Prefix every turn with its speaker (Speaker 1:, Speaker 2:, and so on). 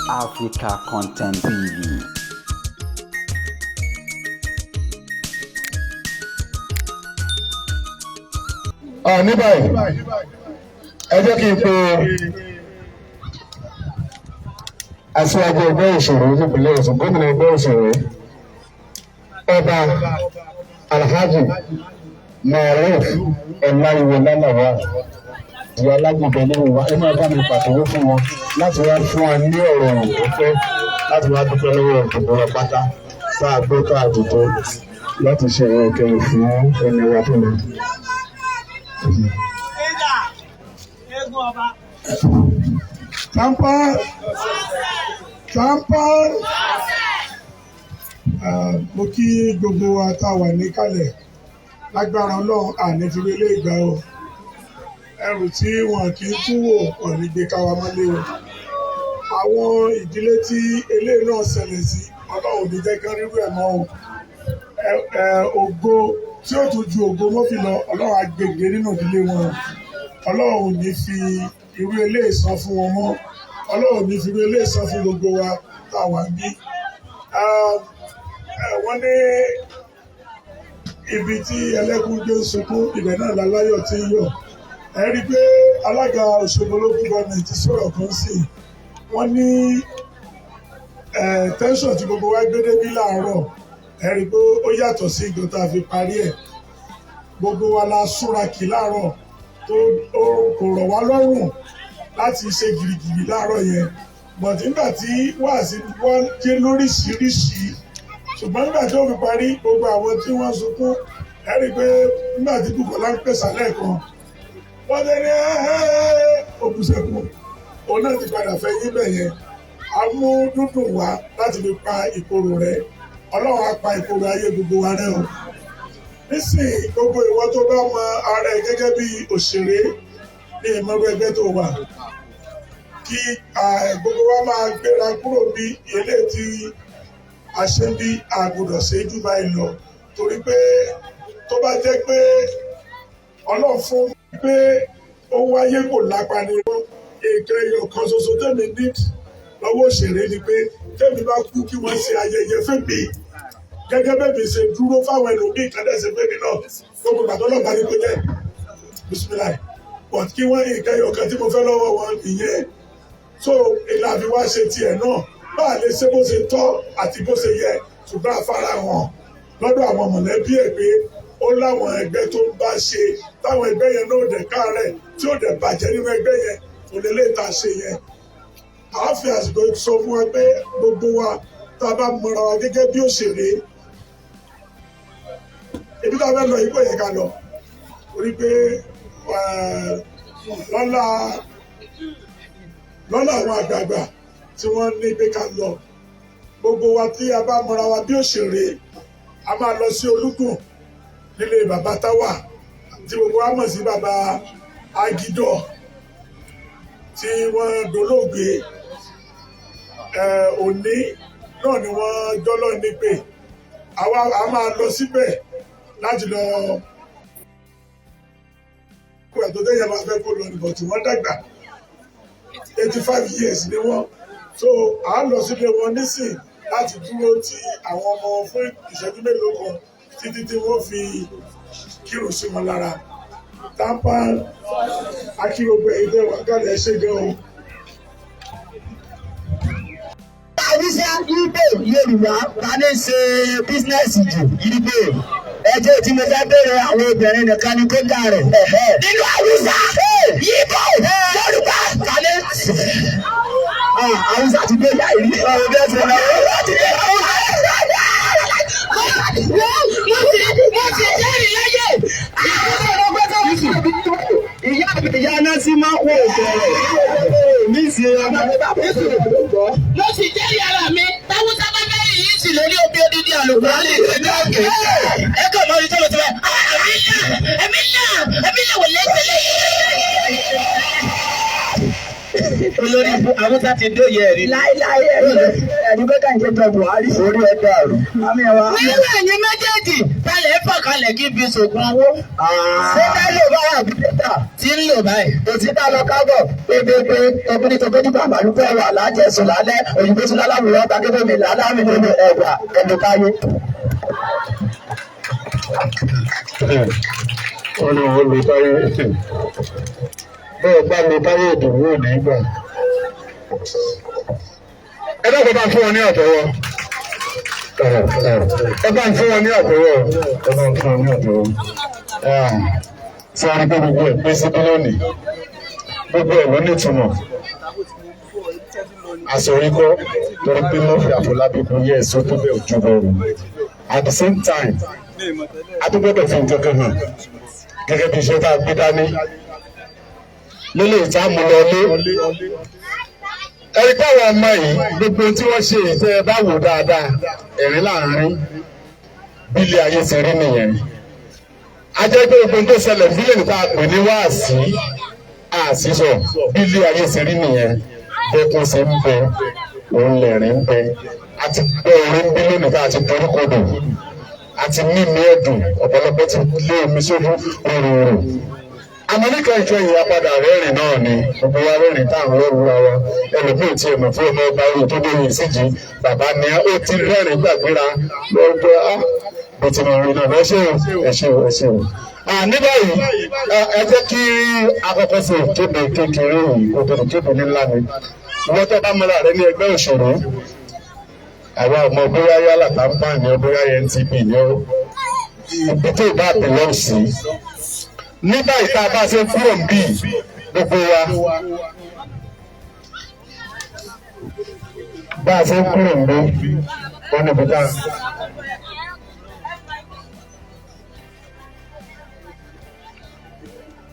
Speaker 1: Africa Content TV.
Speaker 2: Ní báyìí ẹ jẹ́ kí n pe aṣáájú ẹgbẹ́ òṣèré nípínlẹ̀ Ọ̀ṣun gómìnà ẹgbẹ́ òṣèré ọba Alhaji Maruf Ọláyíwọlá Lawal ìyá alágbèbẹ nínú wa ẹ máa bá mi pàtẹ́wọ́ fún wọn láti wá fún wa ní ọ̀rọ̀ ìdúpẹ́ láti wá dúpẹ́ lọ́wọ́ ìdìbò rẹ pátá tá a gbé tá a dìbò láti ṣe ẹ̀rọ ìkẹyìn fún ẹni wa tó lọ.
Speaker 3: Tampan mo kí gbogbo wa tá a wà níkàlẹ̀ lágbára Ọlọ́run ànífìwé lè gbà o ẹrù tí wọn kì í kúrò pọ̀ ní gbé káwa mọ́lé o àwọn ìdílé tí eléyìí náà ṣẹlẹ̀ sí Ọlọ́run ò ní jẹ́ kí wọ́n rírú ẹ̀ mọ́ o ògo tí ó tún ju ògo mọ́fì lọ Ọlọ́run á gbègbè nínú ìdílé wọn Ọlọ́run ò ní fi irú eléyìí san fún wọn mọ́ Ọlọ́run ò ní fi irú eléyìí san fún gbogbo wa tá a wà ní. Wọ́n ní ibi tí ẹlẹ́kùn gbé ń sunkún ibẹ̀ náà láláyọ̀ tí ń yọ̀ ẹ rí i pé alága Oshogbo local government sọ̀rọ̀ kan sí wọ́n ní tẹ́ńsọ̀n tí gbogbo wa gbé débí láàárọ̀ ẹ rí i pé ó yàtọ̀ sí ìgbà tá a fi parí ẹ̀ gbogbo wa la súnra kì láàárọ̀ tó kò rọ̀ wá lọ́rùn láti ṣe gìrìgìrì láàárọ̀ yẹn bọ̀dé nígbà tí wàásù wọ́n jẹ́ lóríṣiríṣi ṣùgbọ́n nígbà tí ó fi parí gbogbo àwọn tí wọ́n sunkún ẹ rí i pé nígbà tí Bùkọ́lá ń pèsè lẹ́ẹ̀kan wọ́n lé ní òkúṣẹ́kù òun náà ti padà fẹ́ yín bẹ̀ yẹn a mú dúdùn wá láti fi pa ìkorò rẹ̀ Ọlọ́run á pa ìkorò ayé gbogbo wa rẹ̀ o nísìnyí gbogbo ìwọ tó bá mọ ara ẹ gẹ́gẹ́ bí òṣèré ní ìmọ̀ràn ẹgbẹ́ tó wà kí gbogbo wa máa gbéra kúrò bí ilé tí a ṣe ń bí àgùdọ̀ ṣe jù báyìí lọ torí pé tó bá jẹ́ pé Ọlọ́run fún pé ó wáyé kò lápá ni wọ́n ètò ẹyọ kan ṣoṣo tẹ̀mí ní lọ́wọ́ òṣèré ni pé tẹ̀mí bá kú kí wọ́n ṣe ayẹyẹ fẹ́mi gẹ́gẹ́ bẹ́ẹ̀ mi ṣe dúró fáwọn ẹlòmíì kan dẹ́sẹ̀ fẹ́mi náà gbogbo ìgbàdàn náà bá ní pé jẹ́ bisimilayi but kí wọ́n nǹkan ẹyọ kan tí mo fẹ́ lọ́wọ́ wọn ìyẹn so ìlà àfi wá ṣe tiẹ̀ náà bá a lè ṣe bó ṣe tọ́ àti bó ṣe yẹ ṣùgbọ́n afárá wọn lọ́dọ̀ àwọn mọ̀lẹ́bí ẹ̀ pé ó láwọn ẹgbẹ́ tó ń bá ṣe táwọn ẹgbẹ́ yẹn náà dẹ̀ káàárẹ̀ tí ó dẹ̀ bàjẹ́ nínú ẹgbẹ́ yẹn kò lè lè ta ṣe yẹn. àá fi àsìkò sọ fún wa pé gbogbo wa tá a bá mọra wa gẹ́gẹ́ bí òṣèré ibi tá a fẹ́ lọ yìí kò yẹ ká lọ torí pé lọ́la àwọn àgbààgbà tí wọ́n ní pé ká lọ gbogbo wa tí a bá mọra wa bí òṣèré a máa lọ sí Olúkùn nílé bàbá Táwà tí gbogbo wa mọ̀ sí bàbá Agídọ̀ tí wọ́n dolóògbé òní náà ni wọ́n jọ́lọ́ nípè a máa lọ síbẹ̀ láti lọ kó ẹ̀ tó dẹ́yẹ máa fẹ́ kó lọ nìbọn tí wọ́n dàgbà 85 years ni wọ́n so à ń lọ sílé wọn nísìn láti dúró ti àwọn ọmọ fún ìṣẹ́jú mélòó kan títí tí wọ́n fi kírun sí wọn lára Tampan akírògbé ìdẹ wàgàlẹ̀ ṣe gan o.
Speaker 4: Àwùsá Ìgbò Yorùbá ta ní ṣe bísínẹ́sì jù Ìgbò ẹjẹ́ tí mo fẹ́ bẹ̀rẹ̀ àwọn obìnrin nìkan ni kó dà rẹ̀. Nínú Àwùsá Ìgbò Yorùbá ta ní. Àwùsá ti gbé yà ìrí ọ̀rọ̀ bẹ́ẹ̀ fún mi. Ìyá náà sì máa ń wọ ìbẹ̀rẹ̀ ní ìsìn ọmọ nígbà tó ṣe lọ́gbọ́.
Speaker 5: Mo sì jẹ́rìí ara mi, táwọn sábà bẹ́ẹ̀ yìí sì lórí omi odidi àlùkò. Ẹ kàn mọ́ orí tó lọ sí bẹ́ẹ̀. Ẹ̀mí náà wò lẹ́sẹ̀ lẹ́yìn. olórí Haúsá ti dóye ẹ̀rí.
Speaker 4: láíláí ẹ̀rí pé káyọ̀ jẹ́ Buhari orí ẹgbẹ́ àrùn.
Speaker 5: nínú ẹ̀yin méjèèjì balẹ̀ fọ̀kalẹ̀ kí fi ṣògùn owó.
Speaker 4: ṣé táyọ̀ bá wà bí dẹ́ta
Speaker 5: tí ń lò báyìí.
Speaker 4: òtí tá lọ kábọ̀ pépépé obìnrin tó gbójú bàbá ló fẹ́ wà lájẹsùn lálẹ́ òyìnbó tún láláwùrọ̀ takébé mi lálámi nínú ẹ̀wà ẹ̀dùnkáyé.
Speaker 2: wọ́n ní wọ́n lo táyé bẹ́ẹ̀ bá lo táyé ìdòwò nígbà. ẹ dákun bá fún wọn ní àtẹ́wọ́. ẹ bá ń fún wọn ní àtẹ́wọ́. ẹ bá ń fún wọn ní àtẹ́wọ́. sọ wípé gbogbo ẹ̀ pín sí lónìí gbogbo ẹ̀ ló ní ìtumọ̀. àsọ̀ríkọ́ torí pé lọ́ọ̀fì Afolabi kò yẹ ẹ̀sọ́ tó bẹ̀ ojú bẹ̀rù. At the same time adúgbòdò fi nǹkan kan hàn gẹ́gẹ́ bí iṣẹ́ tá a gbé dání lélẹ̀ ìtààmú lọlé ẹ̀rí káwọn ọmọ yìí gbogbo tí wọ́n ṣe ìtẹ́ ẹ bá wò dáadáa ẹ̀rín láàrin bílẹ̀ ayé ti rí nìyẹn ajẹ́ pé gbogbo tó ṣẹlẹ̀ bílẹ̀ nípa pè ní wáàsí àṣìṣọ bílẹ̀ ayé ti rí nìyẹn bẹ́ẹ̀kún ṣe ń bẹ òun lẹ̀rín ń bẹ àti gbọ́ orin bí lónìí ká àti torí kodò àti mímí ẹ̀dùn ọ̀pọ̀lọpọ̀ ti lé omi sójú rúrúrú. Amẹ́ríkà ìkẹyìn apadà rẹ́rìn náà ni gbogbo wa rẹ́rìn tá à ń rọrùn ra wa ẹlòmíì tí ẹ̀mọ̀ fún ọmọ ọba orí tó lóye ìsíjì bàbá ni ó ti rẹ́rìn gbàgbéra lọ́jọ́ á bó ti máa rí náà ẹ ṣé o ẹ ṣé o ẹ ṣé o. Ní báyìí ẹ jẹ́ kí akọ́kọ́ sí ìkéde kékeré yìí kó tó lè kéde ńlá ni wọ́n tó bá mọ́ra rẹ ní ẹgbẹ́ òṣèré àwọn ọmọ bóyá yálà tábà ní ọ bóyá NTP ní ọ ibi tó bá bẹ̀rẹ̀ sí nígbà ìta bá ṣe kúrò ń bì gbogbo wa bá a ṣe kúrò ń bí wọn níbi tá